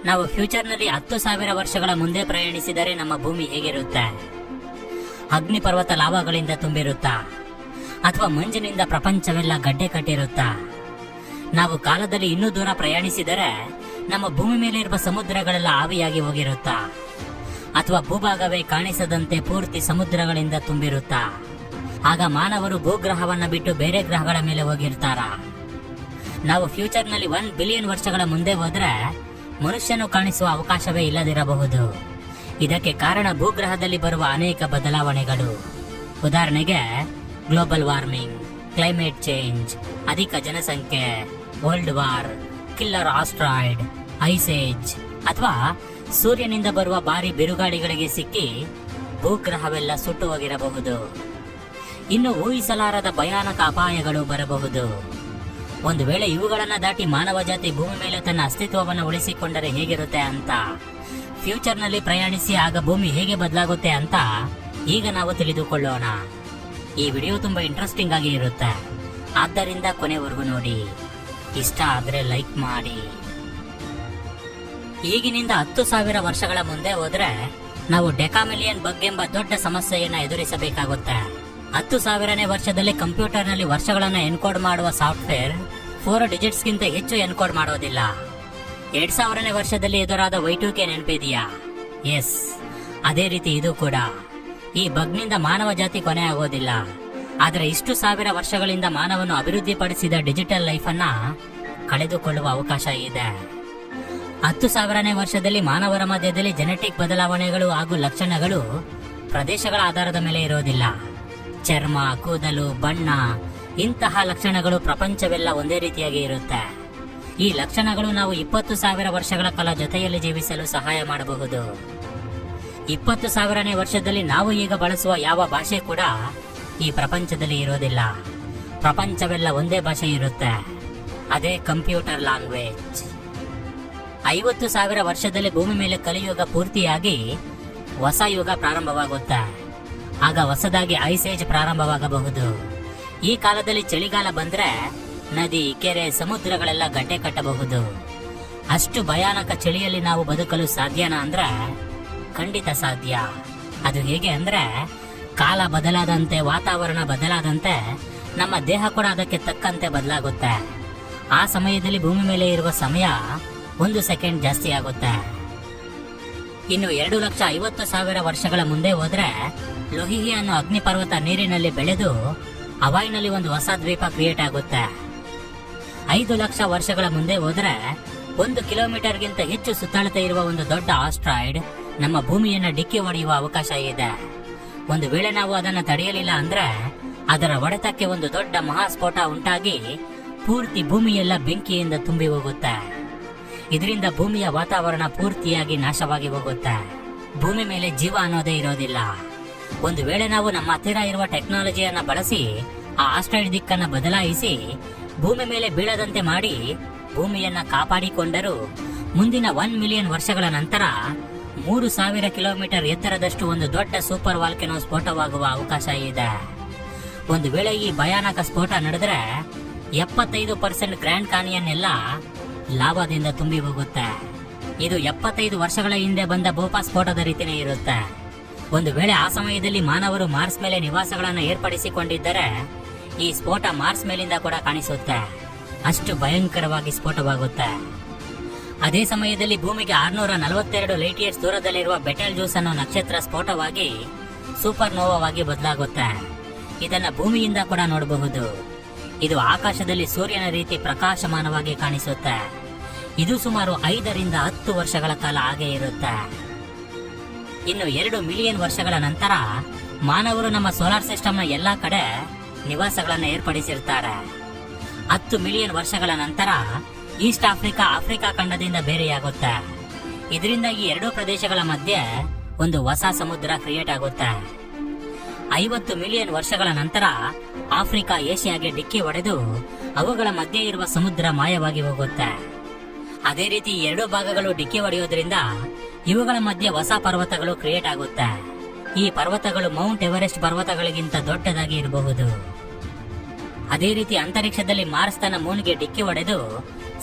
ನಾವು ಫ್ಯೂಚರ್ನಲ್ಲಿ 10,000 ವರ್ಷಗಳ ಮುಂದೆ ಪ್ರಯಾಣಿಸಿದರೆ ನಮ್ಮ ಭೂಮಿ ಹೇಗಿರುತ್ತೆ? ಅಗ್ನಿಪರ್ವತ ಲಾವಾಗಳಿಂದ ತುಂಬಿರುತ್ತಾ ಅಥವಾ ಮಂಜಿನಿಂದ ಪ್ರಪಂಚವೆಲ್ಲ ಗಡ್ಡೆ ಕಟ್ಟಿರುತ್ತಾ? ನಾವು ಕಾಲದಲ್ಲಿ ಇನ್ನೂ ದೂರ ಪ್ರಯಾಣಿಸಿದರೆ ನಮ್ಮ ಭೂಮಿ ಮೇಲೆ ಇರುವ ಸಮುದ್ರಗಳೆಲ್ಲ ಆವಿಯಾಗಿ ಹೋಗಿರುತ್ತಾ ಅಥವಾ ಭೂಭಾಗವೇ ಕಾಣಿಸದಂತೆ ಪೂರ್ತಿ ಸಮುದ್ರಗಳಿಂದ ತುಂಬಿರುತ್ತಾ? ಆಗ ಮಾನವರು ಭೂಗ್ರಹವನ್ನ ಬಿಟ್ಟು ಬೇರೆ ಗ್ರಹಗಳ ಮೇಲೆ ಹೋಗಿರ್ತಾರ? ನಾವು ಫ್ಯೂಚರ್ನಲ್ಲಿ 1 ಬಿಲಿಯನ್ ವರ್ಷಗಳ ಮುಂದೆ ಹೋದ್ರೆ ಮನುಷ್ಯನು ಕಾಣಿಸುವ ಅವಕಾಶವೇ ಇಲ್ಲದಿರಬಹುದು. ಇದಕ್ಕೆ ಕಾರಣ ಭೂಗ್ರಹದಲ್ಲಿ ಬರುವ ಅನೇಕ ಬದಲಾವಣೆಗಳು. ಉದಾಹರಣೆಗೆ ಗ್ಲೋಬಲ್ ವಾರ್ಮಿಂಗ್, ಕ್ಲೈಮೇಟ್ ಚೇಂಜ್, ಅಧಿಕ ಜನಸಂಖ್ಯೆ, world war, killer asteroid, ice age ಅಥವಾ ಸೂರ್ಯನಿಂದ ಬರುವ ಭಾರಿ ಬಿರುಗಾಳಿಗಳಿಗೆ ಸಿಕ್ಕಿ ಭೂಗ್ರಹವೆಲ್ಲ ಸುಟ್ಟು ಹೋಗಿರಬಹುದು. ಇನ್ನು ಊಹಿಸಲಾರದ ಭಯಾನಕ ಅಪಾಯಗಳು ಬರಬಹುದು. ಒಂದು ವೇಳೆ ಇವುಗಳನ್ನ ದಾಟಿ ಮಾನವ ಜಾತಿ ಭೂಮಿ ಮೇಲೆ ತನ್ನ ಅಸ್ತಿತ್ವವನ್ನು ಉಳಿಸಿಕೊಂಡರೆ ಹೇಗಿರುತ್ತೆ ಅಂತ, ಫ್ಯೂಚರ್ನಲ್ಲಿ ಪ್ರಯಾಣಿಸಿ ಆಗ ಭೂಮಿ ಹೇಗೆ ಬದಲಾಗುತ್ತೆ ಅಂತ ಈಗ ನಾವು ತಿಳಿದುಕೊಳ್ಳೋಣ. ಈ ವಿಡಿಯೋ ತುಂಬಾ ಇಂಟ್ರೆಸ್ಟಿಂಗ್ ಆಗಿ ಇರುತ್ತೆ, ಆದ್ದರಿಂದ ಕೊನೆವರೆಗೂ ನೋಡಿ. ಇಷ್ಟ ಆದ್ರೆ ಲೈಕ್ ಮಾಡಿ. ಈಗಿನಿಂದ 10,000 ವರ್ಷಗಳ ಮುಂದೆ ಹೋದ್ರೆ ನಾವು ಡೆಕಾಮಿಲಿಯನ್ ಬಗ್ ಎಂಬ ದೊಡ್ಡ ಸಮಸ್ಯೆಯನ್ನ ಎದುರಿಸಬೇಕಾಗುತ್ತೆ. 10,000ನೇ ವರ್ಷದಲ್ಲಿ ಕಂಪ್ಯೂಟರ್ನಲ್ಲಿ ವರ್ಷಗಳನ್ನ ಎನ್ಕೋಡ್ ಮಾಡುವ ಸಾಫ್ಟ್ವೇರ್ 4 ಡಿಜಿಟ್ಸ್ಗಿಂತ ಹೆಚ್ಚು ಎನ್ಕೋಡ್ ಮಾಡೋದಿಲ್ಲ. 2000ನೇ ವರ್ಷದಲ್ಲಿ ಎದುರಾದ Y2K ನೆನಪಿದೆಯಾ? ಎಸ್, ಅದೇ ರೀತಿ ಇದು ಕೂಡ. ಈ ಬಗ್ನಿಂದ ಮಾನವ ಜಾತಿ ಕೊನೆ ಆಗೋದಿಲ್ಲ. ಆದ್ರೆ ಇಷ್ಟು 1000 ವರ್ಷಗಳಿಂದ ಮಾನವನು ಅಭಿವೃದ್ಧಿಪಡಿಸಿದ ಡಿಜಿಟಲ್ ಲೈಫ್ ಅನ್ನ ಕಳೆದುಕೊಳ್ಳುವ ಅವಕಾಶ ಇದೆ. 10,000ನೇ ವರ್ಷದಲ್ಲಿ ಮಾನವರ ಮಧ್ಯದಲ್ಲಿ ಜೆನೆಟಿಕ್ ಬದಲಾವಣೆಗಳು ಹಾಗೂ ಲಕ್ಷಣಗಳು ಪ್ರದೇಶಗಳ ಆಧಾರದ ಮೇಲೆ ಇರೋದಿಲ್ಲ. ಚರ್ಮ, ಕೂದಲು, ಬಣ್ಣ ಇಂತಹ ಲಕ್ಷಣಗಳು ಪ್ರಪಂಚವೆಲ್ಲ ಒಂದೇ ರೀತಿಯಾಗಿ ಇರುತ್ತೆ. ಈ ಲಕ್ಷಣಗಳು ನಾವು 20,000 ವರ್ಷಗಳ ಕಾಲ ಜೊತೆಯಲ್ಲಿ ಜೀವಿಸಲು ಸಹಾಯ ಮಾಡಬಹುದು. 20,000ನೇ ವರ್ಷದಲ್ಲಿ ನಾವು ಈಗ ಬಳಸುವ ಯಾವ ಭಾಷೆ ಕೂಡ ಈ ಪ್ರಪಂಚದಲ್ಲಿ ಇರೋದಿಲ್ಲ. ಪ್ರಪಂಚವೆಲ್ಲ ಒಂದೇ ಭಾಷೆ ಇರುತ್ತೆ, ಅದೇ ಕಂಪ್ಯೂಟರ್ ಲ್ಯಾಂಗ್ವೇಜ್. 50,000 ವರ್ಷದಲ್ಲಿ ಭೂಮಿ ಮೇಲೆ ಕಲಿಯುಗ ಪೂರ್ತಿಯಾಗಿ ಹೊಸ ಯುಗ ಪ್ರಾರಂಭವಾಗುತ್ತೆ. ಆಗ ಹೊಸದಾಗಿ ಐಸ್ ಏಜ್ ಪ್ರಾರಂಭವಾಗಬಹುದು. ಈ ಕಾಲದಲ್ಲಿ ಚಳಿಗಾಲ ಬಂದ್ರೆ ನದಿ, ಕೆರೆ, ಸಮುದ್ರಗಳೆಲ್ಲ ಗಡ್ಡೆ ಕಟ್ಟಬಹುದು. ಅಷ್ಟು ಭಯಾನಕ ಚಳಿಯಲ್ಲಿ ನಾವು ಬದುಕಲು ಸಾಧ್ಯನಾ ಅಂದ್ರೆ ಖಂಡಿತ ಸಾಧ್ಯ. ಅದು ಹೇಗೆ ಅಂದ್ರೆ, ಕಾಲ ಬದಲಾದಂತೆ, ವಾತಾವರಣ ಬದಲಾದಂತೆ ನಮ್ಮ ದೇಹ ಕೂಡ ಅದಕ್ಕೆ ತಕ್ಕಂತೆ ಬದಲಾಗುತ್ತೆ. ಆ ಸಮಯದಲ್ಲಿ ಭೂಮಿ ಮೇಲೆ ಇರುವ ಸಮಯ 1 ಸೆಕೆಂಡ್ ಜಾಸ್ತಿ ಆಗುತ್ತೆ. ಇನ್ನು 2,50,000 ವರ್ಷಗಳ ಮುಂದೆ ಹೋದ್ರೆ ಲೋಹಿಹಿ ಅನ್ನೋ ಅಗ್ನಿಪರ್ವತ ನೀರಿನಲ್ಲಿ ಬೆಳೆದು ಹವಾಯಿನಲ್ಲಿ ಒಂದು ಹೊಸ ದ್ವೀಪ ಕ್ರಿಯೇಟ್ ಆಗುತ್ತೆ. 5 ಲಕ್ಷ ವರ್ಷಗಳ ಮುಂದೆ ಹೋದ್ರೆ 1 ಕಿಲೋಮೀಟರ್ಗಿಂತ ಹೆಚ್ಚು ಸುತ್ತಳತೆ ಇರುವ ಒಂದು ದೊಡ್ಡ ಆಸ್ಟ್ರಾಯ್ಡ್ ನಮ್ಮ ಭೂಮಿಯನ್ನ ಡಿಕ್ಕಿ ಹೊಡೆಯುವ ಅವಕಾಶ ಇದೆ. ಒಂದು ವೇಳೆ ನಾವು ಅದನ್ನ ತಡೆಯಲಿಲ್ಲ ಅಂದ್ರೆ ಅದರ ಹೊಡೆತಕ್ಕೆ ಒಂದು ದೊಡ್ಡ ಮಹಾಸ್ಫೋಟ ಉಂಟಾಗಿ ಪೂರ್ತಿ ಭೂಮಿಯೆಲ್ಲ ಬೆಂಕಿಯಿಂದ ತುಂಬಿ ಹೋಗುತ್ತೆ. ಇದರಿಂದ ಭೂಮಿಯ ವಾತಾವರಣ ಪೂರ್ತಿಯಾಗಿ ನಾಶವಾಗಿ ಹೋಗುತ್ತೆ. ಭೂಮಿ ಮೇಲೆ ಜೀವ ಅನ್ನೋದೇ ಇರೋದಿಲ್ಲ. ಒಂದು ವೇಳೆ ನಾವು ನಮ್ಮ ಹತ್ತಿರ ಇರುವ ಟೆಕ್ನಾಲಜಿಯನ್ನ ಬಳಸಿ ಆ ಆಸ್ಟ್ರಾಯ್ಡ್ ದಿಕ್ಕನ್ನ ಬದಲಾಯಿಸಿ ಭೂಮಿ ಮೇಲೆ ಬೀಳದಂತೆ ಮಾಡಿ ಭೂಮಿಯನ್ನ ಕಾಪಾಡಿಕೊಂಡರೂ ಮುಂದಿನ 1 ಮಿಲಿಯನ್ ವರ್ಷಗಳ ನಂತರ 3,000 ಕಿಲೋಮೀಟರ್ ಎತ್ತರದಷ್ಟು ಒಂದು ದೊಡ್ಡ ಸೂಪರ್ ವಾಲ್ಕೆನೋ ಸ್ಫೋಟವಾಗುವ ಅವಕಾಶ ಇದೆ. ಒಂದು ವೇಳೆ ಈ ಭಯಾನಕ ಸ್ಫೋಟ ನಡೆದ್ರೆ 75% ಗ್ರ್ಯಾಂಡ್ ಕಾನಿಯನ್ ಎಲ್ಲ ಲಾವಾದಿಂದ ತುಂಬಿ ಹೋಗುತ್ತೆ. ಇದು 75 ವರ್ಷಗಳ ಹಿಂದೆ ಬಂದ ಭೂಪಾ ಸ್ಫೋಟದ ರೀತಿನೇ ಇರುತ್ತೆ. ಒಂದು ವೇಳೆ ಆ ಸಮಯದಲ್ಲಿ ಮಾನವರು ಮಾರ್ಸ್ ಮೇಲೆ ನಿವಾಸಗಳನ್ನು ಏರ್ಪಡಿಸಿಕೊಂಡಿದ್ದರೆ ಈ ಸ್ಫೋಟ ಮಾರ್ಸ್ ಮೇಲಿಂದ ಕೂಡ ಕಾಣಿಸುತ್ತೆ. ಅಷ್ಟು ಭಯಂಕರವಾಗಿ ಸ್ಫೋಟವಾಗುತ್ತೆ. ಅದೇ ಸಮಯದಲ್ಲಿ ಭೂಮಿಗೆ 642 ಲೈಟ್ ಇಯರ್ಸ್ ದೂರದಲ್ಲಿರುವ ಬೆಟಲ್ ಜ್ಯೂಸ್ ಅನ್ನೋ ನಕ್ಷತ್ರ ಸ್ಫೋಟವಾಗಿ ಸೂಪರ್ ನೋವಾವಾಗಿ ಬದಲಾಗುತ್ತೆ. ಇದನ್ನ ಭೂಮಿಯಿಂದ ಕೂಡ ನೋಡಬಹುದು. ಇದು ಆಕಾಶದಲ್ಲಿ ಸೂರ್ಯನ ರೀತಿ ಪ್ರಕಾಶಮಾನವಾಗಿ ಕಾಣಿಸುತ್ತೆ. ಇದು ಸುಮಾರು 5 ರಿಂದ 10 ವರ್ಷಗಳ ಕಾಲ ಹಾಗೆ ಇರುತ್ತೆ. ಇನ್ನು 2 ಮಿಲಿಯನ್ ವರ್ಷಗಳ ನಂತರ ಮಾನವರು ನಮ್ಮ ಸೋಲಾರ್ ಸಿಸ್ಟಮ್ನ ಎಲ್ಲಾ ಕಡೆ ನಿವಾಸಗಳನ್ನ ಏರ್ಪಡಿಸಿರ್ತಾರೆ. 10 ಮಿಲಿಯನ್ ವರ್ಷಗಳ ನಂತರ ಈಸ್ಟ್ ಆಫ್ರಿಕಾ ಖಂಡದಿಂದ ಬೇರೆಯಾಗುತ್ತೆ. ಇದರಿಂದ ಈ 2 ಪ್ರದೇಶಗಳ ಮಧ್ಯೆ ಒಂದು ಹೊಸ ಸಮುದ್ರ ಕ್ರಿಯೇಟ್ ಆಗುತ್ತೆ. 50 ಮಿಲಿಯನ್ ವರ್ಷಗಳ ನಂತರ ಆಫ್ರಿಕಾ ಏಷ್ಯಾಗೆ ಡಿಕ್ಕಿ ಹೊಡೆದು ಅವುಗಳ ಮಧ್ಯೆ ಇರುವ ಸಮುದ್ರ ಮಾಯವಾಗಿ ಹೋಗುತ್ತೆ. ಅದೇ ರೀತಿ 2 ಭಾಗಗಳು ಡಿಕ್ಕಿ ಹೊಡೆಯೋದ್ರಿಂದ ಇವುಗಳ ಮಧ್ಯೆ ಹೊಸ ಪರ್ವತಗಳು ಕ್ರಿಯೇಟ್ ಆಗುತ್ತೆ. ಈ ಪರ್ವತಗಳು ಮೌಂಟ್ ಎವರೆಸ್ಟ್ ಪರ್ವತಗಳಿಗಿಂತ ದೊಡ್ಡದಾಗಿ ಇರಬಹುದು. ಅದೇ ರೀತಿ ಅಂತರಿಕ್ಷದಲ್ಲಿ ಮಾರ್ಸ್ ತನ್ನ ಮೂನ್ಗೆ ಡಿಕ್ಕಿ ಹೊಡೆದು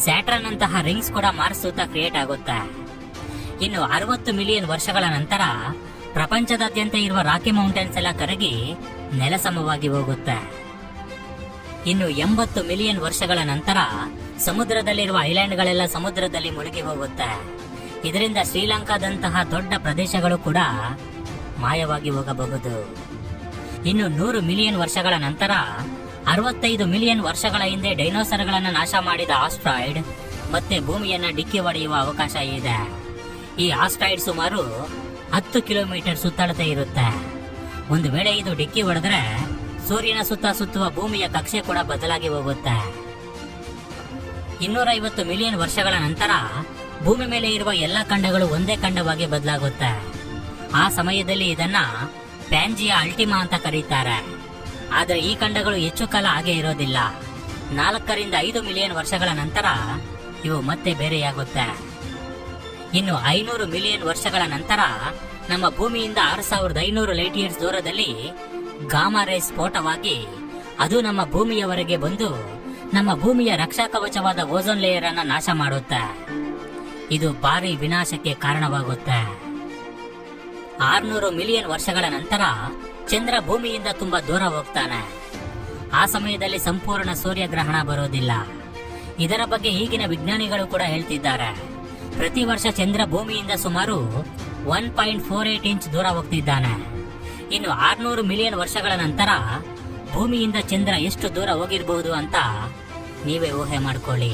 ಸ್ಯಾಟರ್ನ್ ಅಂತಹ ರಿಂಗ್ಸ್ ಕೂಡ ಮಾರ್ಸ್ ಸುತ್ತ ಕ್ರಿಯೇಟ್ ಆಗುತ್ತೆ. ಇನ್ನು 60 ಮಿಲಿಯನ್ ವರ್ಷಗಳ ನಂತರ ಪ್ರಪಂಚದಾದ್ಯಂತ ಇರುವ ರಾಕಿ ಮೌಂಟೇನ್ಸ್ ಎಲ್ಲ ಕರಗಿ ನೆಲಸಮವಾಗಿ ಹೋಗುತ್ತೆ. ಇನ್ನು 80 ಮಿಲಿಯನ್ ವರ್ಷಗಳ ನಂತರ ಸಮುದ್ರದಲ್ಲಿರುವ ಐಲ್ಯಾಂಡ್ಗಳೆಲ್ಲ ಸಮುದ್ರದಲ್ಲಿ ಮುಳುಗಿ ಹೋಗುತ್ತೆ. ಇದರಿಂದ ಶ್ರೀಲಂಕಾದಂತಹ ದೊಡ್ಡ ಪ್ರದೇಶಗಳು ಕೂಡ ಮಾಯವಾಗಿ ಹೋಗಬಹುದು. ಇನ್ನು 100 ಮಿಲಿಯನ್ ವರ್ಷಗಳ ನಂತರ 65 ಮಿಲಿಯನ್ ವರ್ಷಗಳ ಹಿಂದೆ ಡೈನೋಸರ್ಗಳನ್ನು ನಾಶ ಮಾಡಿದ ಆಸ್ಟ್ರಾಯ್ಡ್ ಮತ್ತೆ ಭೂಮಿಯನ್ನ ಡಿಕ್ಕಿ ಹೊಡೆಯುವ ಅವಕಾಶ ಇದೆ. ಈ ಆಸ್ಟ್ರಾಯ್ಡ್ ಸುಮಾರು 10 ಕಿಲೋಮೀಟರ್ ಸುತ್ತಳತೆ ಇರುತ್ತೆ. ಒಂದು ವೇಳೆ ಇದು ಡಿಕ್ಕಿ ಹೊಡೆದ್ರೆ ಸೂರ್ಯನ ಸುತ್ತ ಸುತ್ತುವ ಭೂಮಿಯ ಕಕ್ಷೆ ಕೂಡ ಬದಲಾಗಿ ಹೋಗುತ್ತೆ. 250 ಮಿಲಿಯನ್ ವರ್ಷಗಳ ನಂತರ ಭೂಮಿ ಮೇಲೆ ಇರುವ ಎಲ್ಲ ಖಂಡಗಳು ಒಂದೇ ಖಂಡವಾಗಿ ಬದಲಾಗುತ್ತೆ. ಆ ಸಮಯದಲ್ಲಿ ಇದನ್ನ ಪ್ಯಾಂಜಿಯಾ ಅಲ್ಟಿಮಾ ಅಂತ ಕರೀತಾರೆ. ಆದರೆ ಈ ಖಂಡಗಳು ಹೆಚ್ಚು ಕಾಲ ಹಾಗೆ ಇರೋದಿಲ್ಲ. 4 ರಿಂದ 5 ಮಿಲಿಯನ್ ವರ್ಷಗಳ ನಂತರ ಇವು ಮತ್ತೆ ಬೇರೆಯಾಗುತ್ತೆ. ಇನ್ನು 500 ಮಿಲಿಯನ್ ವರ್ಷಗಳ ನಂತರ ನಮ್ಮ ಭೂಮಿಯಿಂದ 6500 ಲೈಟ್ ಇಯರ್ಸ್ ದೂರದಲ್ಲಿ ಗಾಮಾ ರೇ ಸ್ಫೋಟವಾಗಿ ಅದು ನಮ್ಮ ಭೂಮಿಯವರೆಗೆ ಬಂದು ನಮ್ಮ ಭೂಮಿಯ ರಕ್ಷಾ ಕವಚವಾದ ಓಝೋನ್ ಲೇಯರ್ ಅನ್ನ ನಾಶ ಮಾಡುತ್ತೆ. ಇದು ಭಾರಿ ವಿನಾಶಕ್ಕೆ ಕಾರಣವಾಗುತ್ತೆ. 600 ಮಿಲಿಯನ್ ವರ್ಷಗಳ ನಂತರ ಚಂದ್ರ ಭೂಮಿಯಿಂದ ತುಂಬಾ ದೂರ ಹೋಗ್ತಾನೆ. ಆ ಸಮಯದಲ್ಲಿ ಸಂಪೂರ್ಣ ಸೂರ್ಯಗ್ರಹಣ ಬರೋದಿಲ್ಲ. ಇದರ ಬಗ್ಗೆ ಈಗಿನ ವಿಜ್ಞಾನಿಗಳು ಕೂಡ ಹೇಳ್ತಿದ್ದಾರೆ. ಪ್ರತಿ ವರ್ಷ ಚಂದ್ರ ಭೂಮಿಯಿಂದ ಸುಮಾರು 1.48 ಇಂಚ್ ದೂರ ಹೋಗ್ತಿದ್ದಾನೆ. ಇನ್ನು 600 ಮಿಲಿಯನ್ ವರ್ಷಗಳ ನಂತರ ಭೂಮಿಯಿಂದ ಚಂದ್ರ ಎಷ್ಟು ದೂರ ಹೋಗಿರಬಹುದು ಅಂತ ನೀವೇ ಊಹೆ ಮಾಡ್ಕೊಳ್ಳಿ.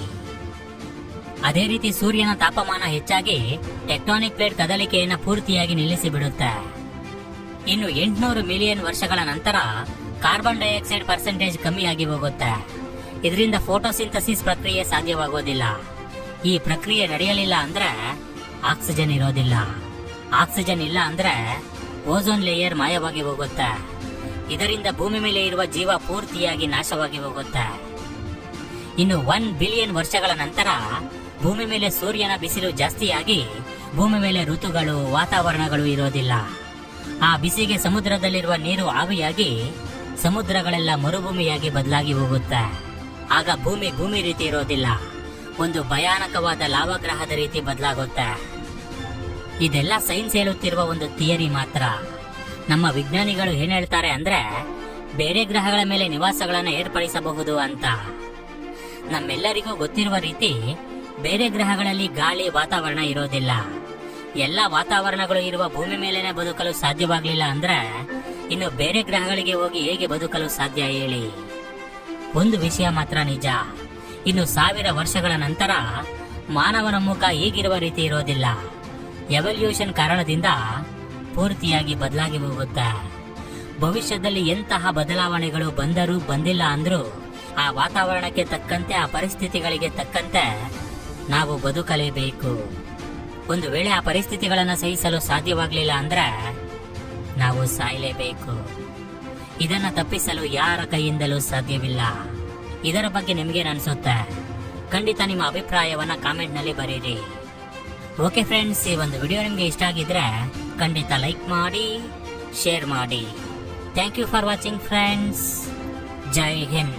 ಅದೇ ರೀತಿ ಸೂರ್ಯನ ತಾಪಮಾನ ಹೆಚ್ಚಾಗಿ ಟೆಕ್ಟಾನಿಕ್ ಪ್ಲೇಟ್ ಕದಲಿಕೆಯನ್ನು ಪೂರ್ತಿಯಾಗಿ ನಿಲ್ಲಿಸಿ ಬಿಡುತ್ತೆ. ಇನ್ನು 800 ಮಿಲಿಯನ್ ವರ್ಷಗಳ ನಂತರ ಕಾರ್ಬನ್ ಡೈಆಕ್ಸೈಡ್ ಪರ್ಸೆಂಟೇಜ್ ಕಮ್ಮಿಯಾಗಿ ಹೋಗುತ್ತೆ. ಇದರಿಂದ ಫೋಟೋಸಿಂಥಸಿಸ್ ಪ್ರಕ್ರಿಯೆ ಸಾಧ್ಯವಾಗೋದಿಲ್ಲ. ಈ ಪ್ರಕ್ರಿಯೆ ನಡೆಯಲಿಲ್ಲ ಅಂದ್ರೆ ಆಕ್ಸಿಜನ್ ಇರೋದಿಲ್ಲ. ಆಕ್ಸಿಜನ್ ಇಲ್ಲ ಅಂದ್ರೆ ಓಝೋನ್ ಲೇಯರ್ ಮಾಯವಾಗಿ ಹೋಗುತ್ತೆ. ಇದರಿಂದ ಭೂಮಿ ಮೇಲೆ ಇರುವ ಜೀವ ಪೂರ್ತಿಯಾಗಿ ನಾಶವಾಗಿ ಹೋಗುತ್ತೆ. ಇನ್ನು 1 ಬಿಲಿಯನ್ ವರ್ಷಗಳ ನಂತರ ಭೂಮಿ ಮೇಲೆ ಸೂರ್ಯನ ಬಿಸಿಲು ಜಾಸ್ತಿಯಾಗಿ ಭೂಮಿ ಮೇಲೆ ಋತುಗಳು ವಾತಾವರಣಗಳು ಇರೋದಿಲ್ಲ. ಆ ಬಿಸಿಗೆ ಸಮುದ್ರದಲ್ಲಿರುವ ನೀರು ಆವಿಯಾಗಿ ಸಮುದ್ರಗಳೆಲ್ಲ ಮರುಭೂಮಿಯಾಗಿ ಬದಲಾಗಿ ಹೋಗುತ್ತೆ. ಆಗ ಭೂಮಿ ರೀತಿ ಇರೋದಿಲ್ಲ. ಒಂದು ಭಯಾನಕವಾದ ಲಾವಗ್ರಹದ ರೀತಿ ಬದಲಾಗುತ್ತೆ. ಇದೆಲ್ಲ ಸೈನ್ಸ್ ಹೇಳುತ್ತಿರುವ ಒಂದು ಥಿಯರಿ ಮಾತ್ರ. ನಮ್ಮ ವಿಜ್ಞಾನಿಗಳು ಏನ್ ಹೇಳ್ತಾರೆ ಅಂದ್ರೆ ಬೇರೆ ಗ್ರಹಗಳ ಮೇಲೆ ನಿವಾಸಗಳನ್ನ ಏರ್ಪಡಿಸಬಹುದು ಅಂತ. ನಮ್ಮೆಲ್ಲರಿಗೂ ಗೊತ್ತಿರುವ ರೀತಿ ಬೇರೆ ಗ್ರಹಗಳಲ್ಲಿ ಗಾಳಿ ವಾತಾವರಣ ಇರೋದಿಲ್ಲ. ಎಲ್ಲ ವಾತಾವರಣಗಳು ಇರುವ ಭೂಮಿ ಮೇಲೇನೆ ಬದುಕಲು ಸಾಧ್ಯವಾಗ್ಲಿಲ್ಲ ಅಂದ್ರೆ ಇನ್ನು ಬೇರೆ ಗ್ರಹಗಳಿಗೆ ಹೋಗಿ ಹೇಗೆ ಬದುಕಲು ಸಾಧ್ಯ ಹೇಳಿ. ಒಂದು ವಿಷಯ ಮಾತ್ರ ನಿಜ, ಇನ್ನು 1000 ವರ್ಷಗಳ ನಂತರ ಮಾನವನ ಮುಖ ಈಗಿರುವ ರೀತಿ ಇರೋದಿಲ್ಲ. ಎವಲ್ಯೂಷನ್ ಕಾರಣದಿಂದ ಪೂರ್ತಿಯಾಗಿ ಬದಲಾಗಿ ಹೋಗುತ್ತೆ. ಭವಿಷ್ಯದಲ್ಲಿ ಎಂತಹ ಬದಲಾವಣೆಗಳು ಬಂದರೂ ಬಂದಿಲ್ಲ ಅಂದ್ರೂ ಆ ವಾತಾವರಣಕ್ಕೆ ತಕ್ಕಂತೆ ಆ ಪರಿಸ್ಥಿತಿಗಳಿಗೆ ತಕ್ಕಂತೆ ನಾವು ಬದುಕಲೇಬೇಕು. ಒಂದು ವೇಳೆ ಆ ಪರಿಸ್ಥಿತಿಗಳನ್ನು ಸಹಿಸಲು ಸಾಧ್ಯವಾಗಲಿಲ್ಲ ಅಂದ್ರೆ ನಾವು ಸಾಯಲೇಬೇಕು. ಇದನ್ನ ತಪ್ಪಿಸಲು ಯಾರ ಕೈಯಿಂದಲೂ ಸಾಧ್ಯವಿಲ್ಲ. ಇದರ ಬಗ್ಗೆ ನಿಮ್ಗೇನು ಅನ್ಸುತ್ತೆ? ಖಂಡಿತ ನಿಮ್ಮ ಅಭಿಪ್ರಾಯವನ್ನ ಕಾಮೆಂಟ್ ನಲ್ಲಿ ಬರೀರಿ. ಓಕೆ ಫ್ರೆಂಡ್ಸ್, ಈ ಒಂದು ವಿಡಿಯೋ ನಿಮ್ಗೆ ಇಷ್ಟ ಆಗಿದ್ರೆ ಖಂಡಿತ ಲೈಕ್ ಮಾಡಿ, ಶೇರ್ ಮಾಡಿ. Thank you for watching friends. Jai Hind.